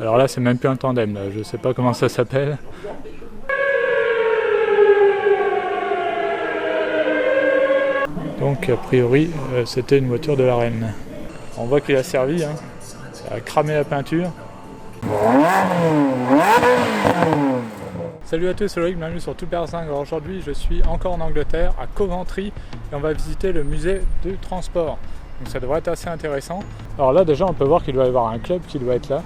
Alors là, c'est même plus un tandem, là. Je sais pas comment ça s'appelle. Donc a priori, c'était une voiture de la reine. On voit qu'il a servi, hein. Ça a cramé la peinture. Salut à tous, c'est Loïc, bienvenue sur Tout-Père 5. Alors aujourd'hui, je suis encore en Angleterre, à Coventry, et on va visiter le musée du transport. Donc ça devrait être assez intéressant. Alors là, déjà, on peut voir qu'il doit y avoir un club qui doit être là.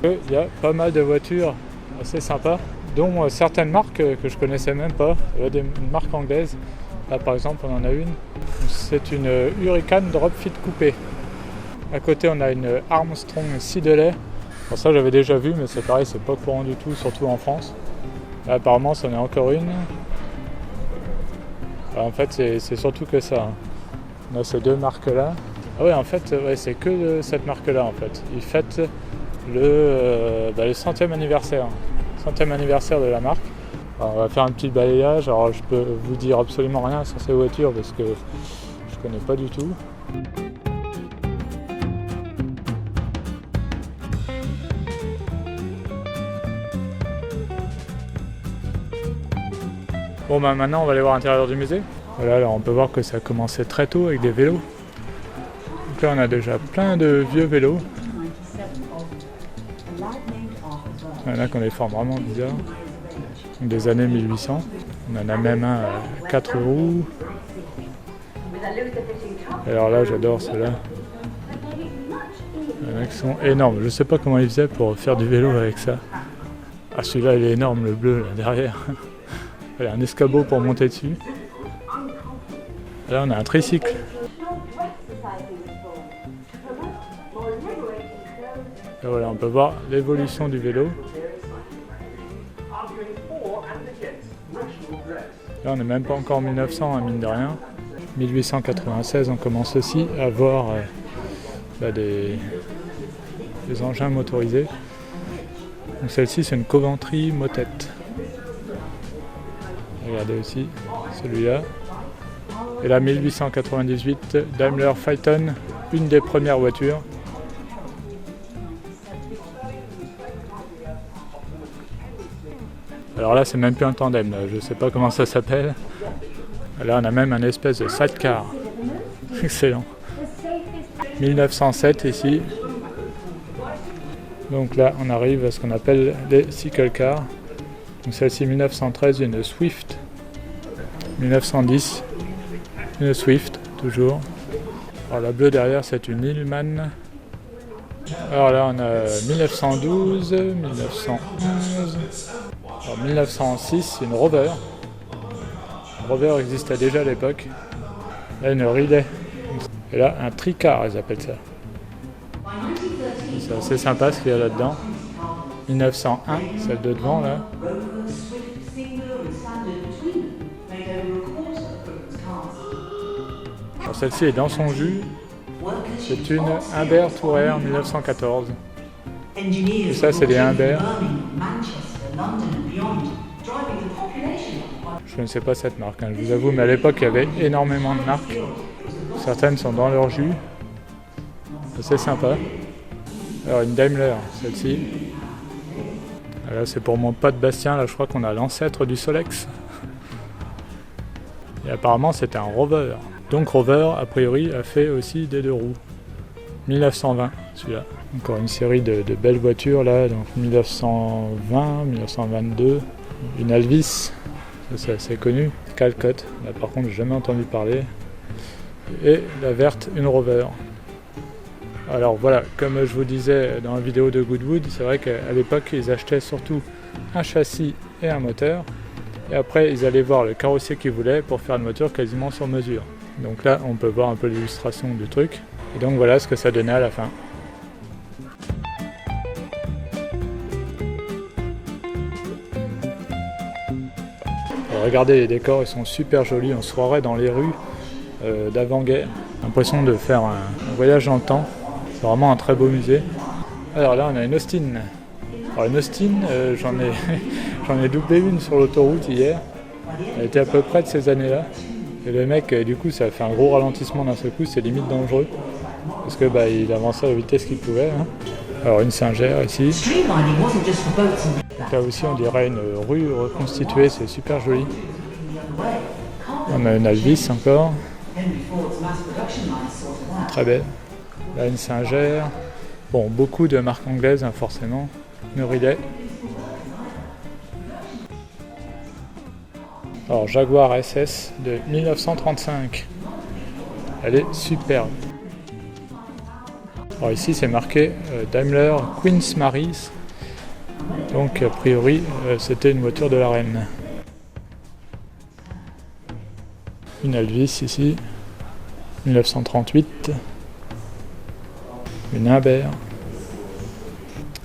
Il y a pas mal de voitures assez sympas, dont certaines marques que je connaissais même pas. Il y a des marques anglaises. Là, par exemple, on en a une. C'est une Hurricane Dropfit coupée. À côté, on a une Armstrong Siddeley. Pour ça, j'avais déjà vu, mais c'est pareil, c'est pas courant du tout, surtout en France. Là, apparemment, c'en est encore une. Alors, en fait, c'est surtout que ça. On a ces deux marques-là. Ah ouais, en fait, ouais, c'est que cette marque-là, en fait. Ils fêtent le 100e anniversaire. 100e anniversaire de la marque. Alors, on va faire un petit balayage. Alors, je peux vous dire absolument rien sur ces voitures parce que je connais pas du tout. Bon bah maintenant on va aller voir l'intérieur du musée. Voilà, alors on peut voir que ça a commencé très tôt avec des vélos. Donc là on a déjà plein de vieux vélos. Il y en a qui ont des formes vraiment bizarres. Des années 1800. On en a même un à 4 roues. Alors là j'adore ceux-là. Il y en a qui sont énormes. Je sais pas comment ils faisaient pour faire du vélo avec ça. Ah celui-là il est énorme, le bleu là derrière. Il y a un escabeau pour monter dessus. Là on a un tricycle. Et voilà, on peut voir l'évolution du vélo. Là on n'est même pas encore en 1900, hein, mine de rien. 1896 on commence aussi à voir des engins motorisés. Donc celle-ci c'est une Coventry motette. Regardez aussi celui-là. Et là 1898, Daimler Phaeton, une des premières voitures. Alors là c'est même plus un tandem, là. Je sais pas comment ça s'appelle. Là on a même un espèce de sidecar. Excellent. 1907 ici. Donc là on arrive à ce qu'on appelle les cycle cars. Donc celle-ci 1913, une Swift. 1910, une Swift, toujours. Alors la bleue derrière, c'est une Hillman. Alors là, on a 1912, 1911. Alors 1906, une Rover. La Rover existait déjà à l'époque. Là, une Ridley. Et là, un Tricar, ils appellent ça. C'est assez sympa ce qu'il y a là-dedans. 1901, celle de devant là. Alors celle-ci est dans son jus. C'est une Humber Tourer 1914. Et ça c'est des Humber. Je ne connaissais pas cette marque, hein, je vous avoue, mais à l'époque il y avait énormément de marques. Certaines sont dans leur jus. C'est sympa. Alors une Daimler, celle-ci. Là c'est pour mon pote Bastien, là je crois qu'on a l'ancêtre du Solex. Et apparemment c'était un Rover. Donc Rover a priori a fait aussi des deux roues. 1920 celui-là. Encore une série de belles voitures là, donc 1920, 1922. Une Alvis, ça c'est assez connu. Calcott, là par contre j'ai jamais entendu parler. Et la verte, une Rover. Alors voilà, comme je vous disais dans la vidéo de Goodwood, c'est vrai qu'à l'époque ils achetaient surtout un châssis et un moteur. Et après ils allaient voir le carrossier qu'ils voulaient pour faire une voiture quasiment sur mesure. Donc là on peut voir un peu l'illustration du truc. Et donc voilà ce que ça donnait à la fin. Alors, regardez les décors, ils sont super jolis, on se croirait dans les rues d'avant-guerre. L'impression de faire un voyage dans le temps. C'est vraiment un très beau musée. Alors là on a une Austin. Alors une Austin, j'en ai doublé une sur l'autoroute hier. Elle était à peu près de ces années-là. Et le mec, du coup, ça a fait un gros ralentissement d'un seul coup, c'est limite dangereux. Parce que il avançait à la vitesse qu'il pouvait. Hein. Alors une singère ici. Là aussi on dirait une rue reconstituée, c'est super joli. On a une Alvis encore. Très belle. Là une singère. Bon, beaucoup de marques anglaises hein, forcément. Murrilet. Alors Jaguar SS de 1935. Elle est superbe. Alors ici c'est marqué Daimler Queen's Maris. Donc a priori c'était une voiture de la reine. Une Alvis ici. 1938. Une Imbert.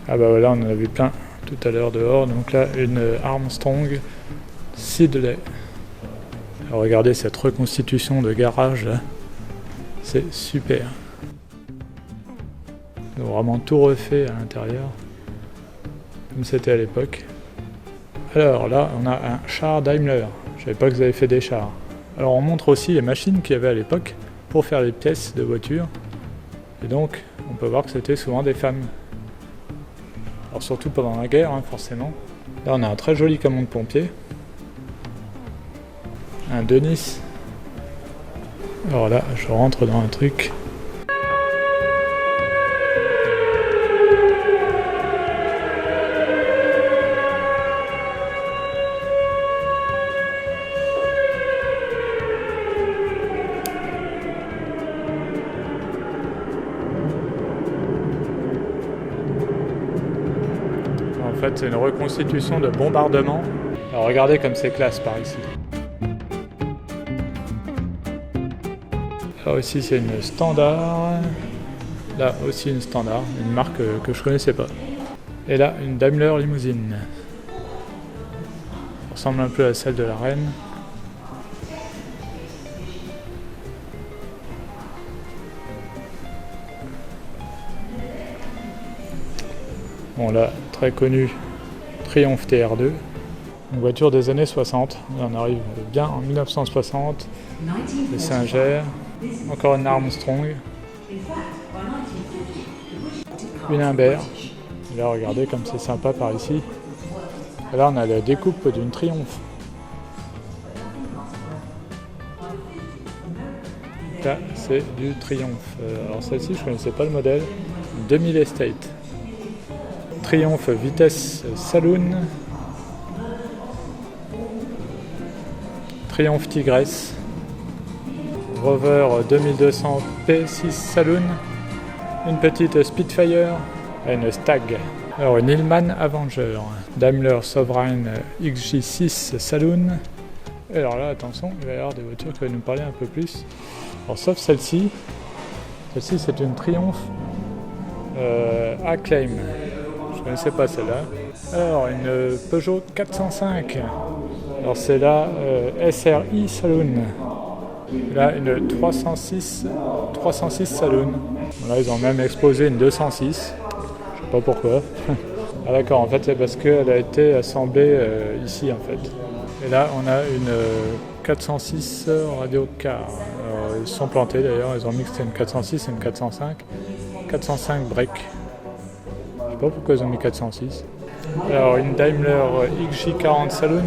Ah bah voilà, on en a vu plein tout à l'heure dehors. Donc là une Armstrong Siddeley. Alors regardez cette reconstitution de garage là. C'est super. Ils ont vraiment tout refait à l'intérieur. Comme c'était à l'époque. Alors là, on a un char Daimler. Je savais pas que vous avez fait des chars. Alors on montre aussi les machines qu'il y avait à l'époque pour faire les pièces de voiture. Et donc, on peut voir que c'était souvent des femmes. Alors surtout pendant la guerre, hein, forcément. Là, on a un très joli camion de pompiers. Un Denis. Alors là, je rentre dans un truc. En fait, c'est une reconstitution de bombardement. Alors regardez comme c'est classe par ici. Là aussi c'est une Standard. Là aussi une Standard, une marque que je connaissais pas. Et là une Daimler Limousine. Ça ressemble un peu à celle de la reine. Bon là, très connu, Triumph TR2, une voiture des années 60. On arrive bien en 1960. Les Singères, encore une Armstrong, une Imbert. Et là, regardez comme c'est sympa par ici. Et là, on a la découpe d'une Triumph. Là, c'est du Triumph. Alors celle-ci, je ne connaissais pas le modèle. 2000 Estate. Triumph Vitesse Saloon. Triumph Tigresse. Rover 2200 P6 Saloon. Une petite Spitfire. Et une Stag. Alors une Hillman Avenger. Daimler Sovereign XJ6 Saloon. Et alors là, attention, il va y avoir des voitures qui vont nous parler un peu plus. Alors sauf celle-ci. Celle-ci, c'est une Triumph Acclaim. Je ne connaissais pas celle-là. Alors, une Peugeot 405. Alors, c'est la SRI Saloon. Là, une 306 Saloon. Bon, là, ils ont même exposé une 206. Je ne sais pas pourquoi. Ah d'accord, en fait, c'est parce qu'elle a été assemblée ici, en fait. Et là, on a une 406 Radio Car. Alors, ils se sont plantés, d'ailleurs. Ils ont mis que c'était une 406 et une 405. 405 break. Je sais pas pourquoi ils ont mis 406. Alors une Daimler XJ40 Saloon.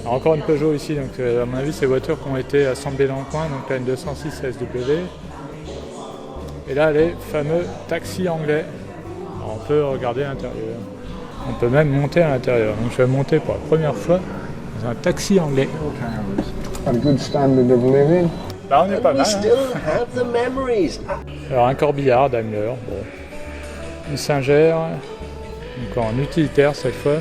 Alors, encore une Peugeot ici, donc à mon avis c'est des voitures qui ont été assemblées dans le coin, donc là une 206 SW. Et là les fameux taxis anglais. Alors, on peut regarder à l'intérieur. On peut même monter à l'intérieur. Donc je vais monter pour la première fois dans un taxi anglais. A good standard of living. Là on est pas mal. Alors un corbillard Daimler, bon. Une Singère, encore en utilitaire cette fois.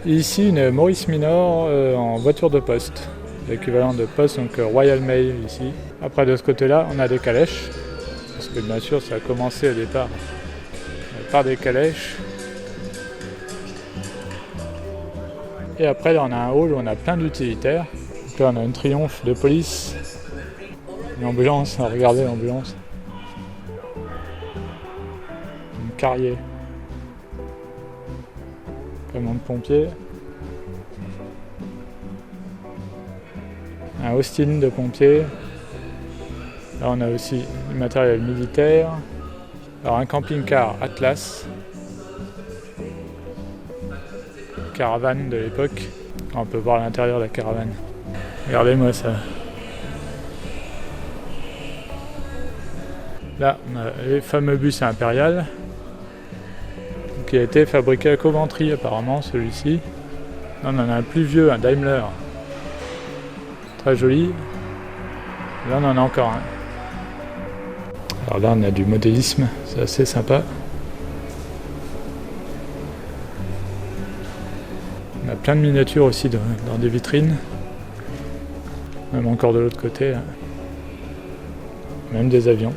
Et ici une Maurice Minor en voiture de poste, l'équivalent de poste, donc Royal Mail ici. Après de ce côté-là on a des calèches, parce que bien sûr ça a commencé au départ par des calèches. Et après là on a un hall où on a plein d'utilitaires. Donc là on a une Triumph de police. Une ambulance, regardez l'ambulance. Une Carrier. Camion de pompiers. Un Austin de pompiers. Là on a aussi du matériel militaire. Alors un camping-car Atlas, caravane de l'époque. On peut voir l'intérieur de la caravane. Regardez-moi ça. Là, on a les fameux bus impérial qui a été fabriqué à Coventry apparemment, celui-ci. Là, on en a un plus vieux, un Daimler. Très joli. Là, on en a encore un. Alors là, on a du modélisme, c'est assez sympa. On a plein de miniatures aussi dans des vitrines. Même encore de l'autre côté. Là. Même des avions.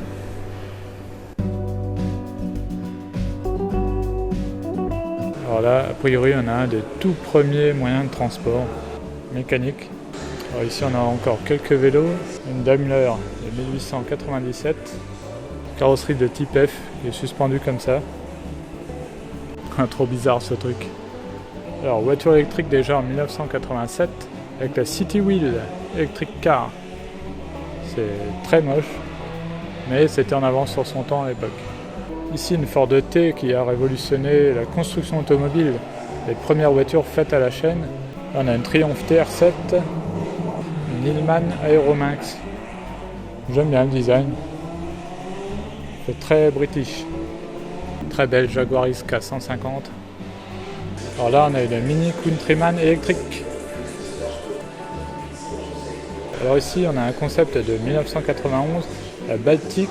Alors là, a priori, on a un des tout premiers moyens de transport mécanique. Alors ici, on a encore quelques vélos. Une Daimler de 1897. Carrosserie de type F, qui est suspendue comme ça. Trop bizarre ce truc. Alors, voiture électrique déjà en 1987, avec la City Wheel Electric Car. C'est très moche, mais c'était en avance sur son temps à l'époque. Ici, une Ford T qui a révolutionné la construction automobile, les premières voitures faites à la chaîne. Là, on a une Triumph TR7, une Hillman Aeromax. J'aime bien le design. C'est très british. Très belle Jaguar XK 150. Alors là, on a une Mini Countryman électrique. Alors ici, on a un concept de 1991, la Baltic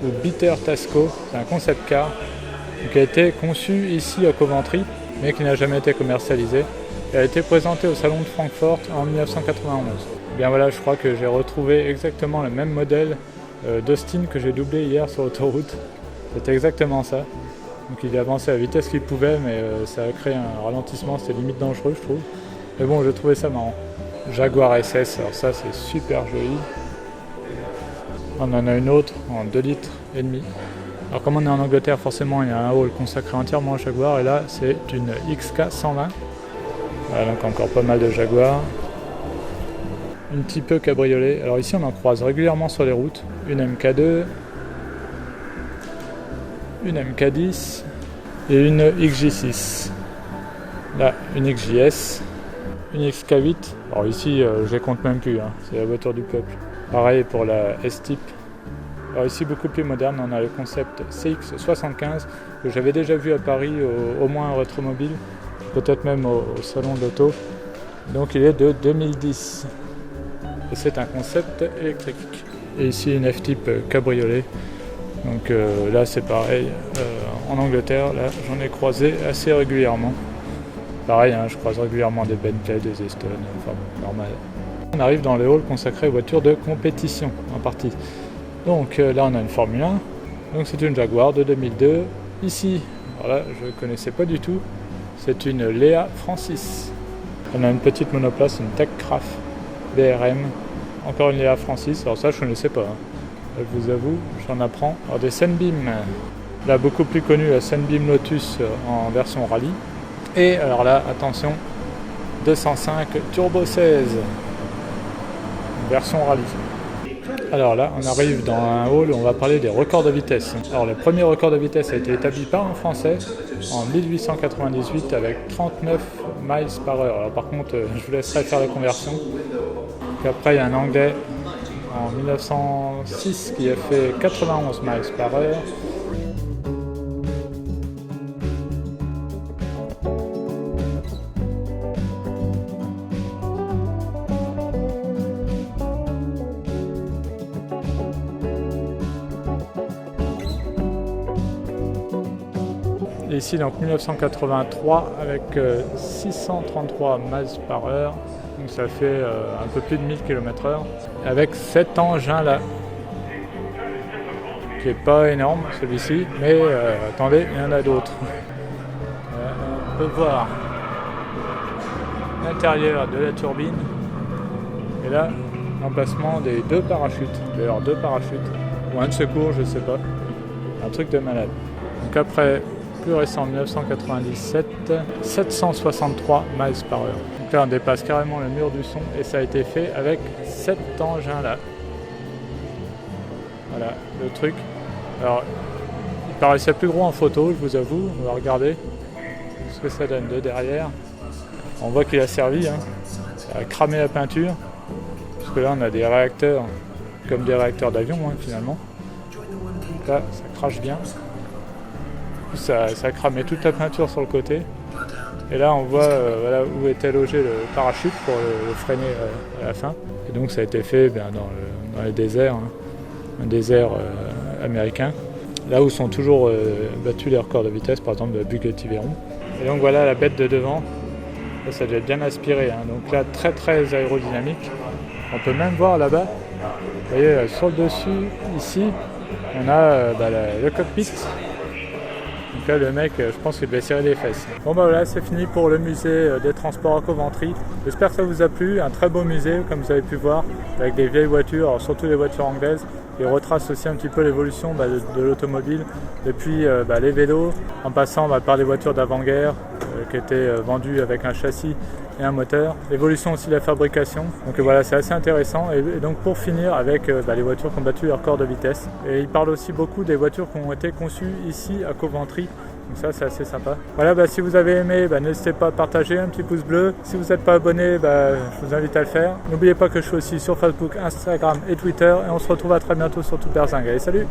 ou Bitter Tasco. C'est un concept car qui a été conçu ici à Coventry, mais qui n'a jamais été commercialisé. Elle a été présentée au salon de Francfort en 1991. Bien voilà, je crois que j'ai retrouvé exactement le même modèle d'Austin que j'ai doublé hier sur l'autoroute. C'était exactement ça. Donc il est avancé à la vitesse qu'il pouvait, mais ça a créé un ralentissement, c'était limite dangereux je trouve. Mais bon, j'ai trouvé ça marrant. Jaguar SS, alors ça c'est super joli. On en a une autre en 2,5 litres. Alors comme on est en Angleterre, forcément il y a un hall consacré entièrement au Jaguar, et là c'est une XK 120. Voilà, donc encore pas mal de Jaguar. Un petit peu cabriolet. Alors ici on en croise régulièrement sur les routes. Une MK2, une MK10 et une XJ6. Là, une XJS, une XK8. Alors ici, je les compte même plus, hein. C'est la voiture du peuple. Pareil pour la S-Type. Alors ici, beaucoup plus moderne, on a le concept CX75 que j'avais déjà vu à Paris, au moins en rétromobile, peut-être même au salon de l'auto. Donc il est de 2010. Et c'est un concept électrique. Et ici, une F-Type cabriolet. Donc là c'est pareil, en Angleterre, là j'en ai croisé assez régulièrement. Pareil, hein, je croise régulièrement des Bentley, des Aston, enfin bon, normal. On arrive dans le hall consacré aux voitures de compétition en partie. Donc là on a une Formule 1, donc c'est une Jaguar de 2002. Ici, voilà, je ne connaissais pas du tout, c'est une Lea Francis. On a une petite monoplace, une Techcraft BRM, encore une Lea Francis, alors ça je ne connaissais pas. Hein. Je vous avoue, j'en apprends. Alors des Sunbeam, là beaucoup plus connu, la Sunbeam Lotus en version rallye. Et alors là, attention, 205 Turbo 16, version rallye. Alors là, on arrive dans un hall où on va parler des records de vitesse. Alors le premier record de vitesse a été établi par un Français en 1898 avec 39 miles par heure. Alors par contre, je vous laisserai faire la conversion. Puis après, il y a un Anglais en 1906 qui a fait 91 miles par heure. Et ici donc 1983 avec 633 miles par heure. Donc ça fait un peu plus de 1000 km/h avec cet engin là qui est pas énorme celui-ci, mais attendez, il y en a d'autres. On peut voir l'intérieur de la turbine et là l'emplacement des deux parachutes, d'ailleurs deux parachutes ou un de secours, je sais pas, un truc de malade. Donc après, plus récent, 1997, 763 miles par heure. Donc là, on dépasse carrément le mur du son et ça a été fait avec cet engin-là. Voilà, le truc. Alors, il paraissait plus gros en photo, je vous avoue. On va regarder ce que ça donne de derrière. On voit qu'il a servi, hein. Ça a cramé la peinture. Parce que là on a des réacteurs, comme des réacteurs d'avion hein, finalement. Donc là ça crache bien. Ça a cramé toute la peinture sur le côté. Et là on voit voilà, où était logé le parachute pour le freiner à la fin. Et donc ça a été fait dans les déserts, hein, un désert américain. Là où sont toujours battus les records de vitesse, par exemple de Bugatti Veyron. Et donc voilà la bête de devant. Là, ça devait être bien aspiré. Hein. Donc là très aérodynamique. On peut même voir là-bas, vous voyez sur le dessus, ici, on a le cockpit. Donc là le mec, je pense qu'il devait serrer les fesses. Bon bah voilà, c'est fini pour le musée des transports à Coventry. J'espère que ça vous a plu, un très beau musée comme vous avez pu voir, avec des vieilles voitures, alors surtout les voitures anglaises. Il retrace aussi un petit peu l'évolution de l'automobile, depuis les vélos, en passant par les voitures d'avant-guerre qui étaient vendues avec un châssis et un moteur. L'évolution aussi de la fabrication. Donc voilà, c'est assez intéressant. Et donc pour finir avec les voitures qui ont battu leur record de vitesse. Et il parle aussi beaucoup des voitures qui ont été conçues ici à Coventry. Donc ça c'est assez sympa. Voilà, si vous avez aimé, n'hésitez pas à partager, un petit pouce bleu. Si vous n'êtes pas abonné, je vous invite à le faire. N'oubliez pas que je suis aussi sur Facebook, Instagram et Twitter. Et on se retrouve à très bientôt sur Tout Berzingue. Allez, salut!